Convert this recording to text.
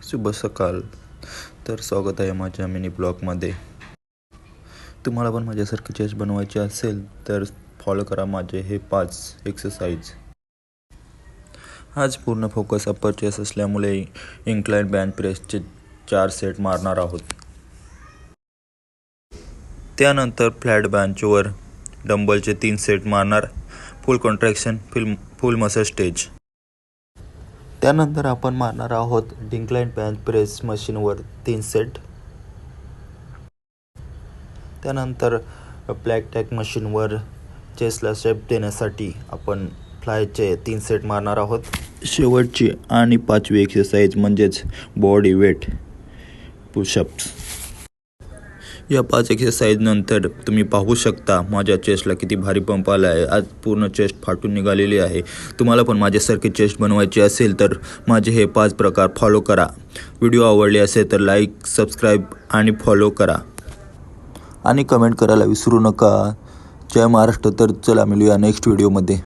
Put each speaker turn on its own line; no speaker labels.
शुभ सकाळ. तर स्वागत आहे माझ्या मिनी ब्लॉगमध्ये. तुम्हाला पण माझ्यासारखे चेस्ट बनवायचे असेल तर फॉलो करा माझे हे 5 एक्सरसाइज. आज पूर्ण फोकस अप्पर चेस्ट असल्यामुळे इन्क्लाइन बेंच प्रेसचे 4 सेट मारणार आहोत. त्यानंतर फ्लॅट बेंचवर डंबलचे 3 सेट मारणार. फुल कॉन्ट्रॅक्शन, फुल मसल स्ट्रेच. त्यानंतर आपण मारणार आहोत डिक्लाइन बेंच प्रेस मशीनवर 3 सेट. त्यानंतर फ्लॅट टॅक मशीनवर चेस्टला शेप देण्यासाठी आपण फ्लायचे 3 सेट मारणार आहोत. शेवटची आणि 5वी एक्सरसाइज म्हणजेच बॉडी वेट पुशअप्स. या 5 एक्सरसाइज नंतर तुम्ही पाहू शकता माझ्या चेस्टला किती भारी पंप आला आहे. आज पूर्ण चेस्ट फाटून निघालेली आहे. तुम्हाला पण माझ्यासारखे चेस्ट बनवायचे असेल तर माझे हे 5 प्रकार फॉलो करा. व्हिडिओ आवडले असेल तर लाईक, सबस्क्राईब आणि फॉलो करा आणि कमेंट करायला विसरू नका. जय महाराष्ट्र. तर चला मिळूया नेक्स्ट व्हिडिओमध्ये.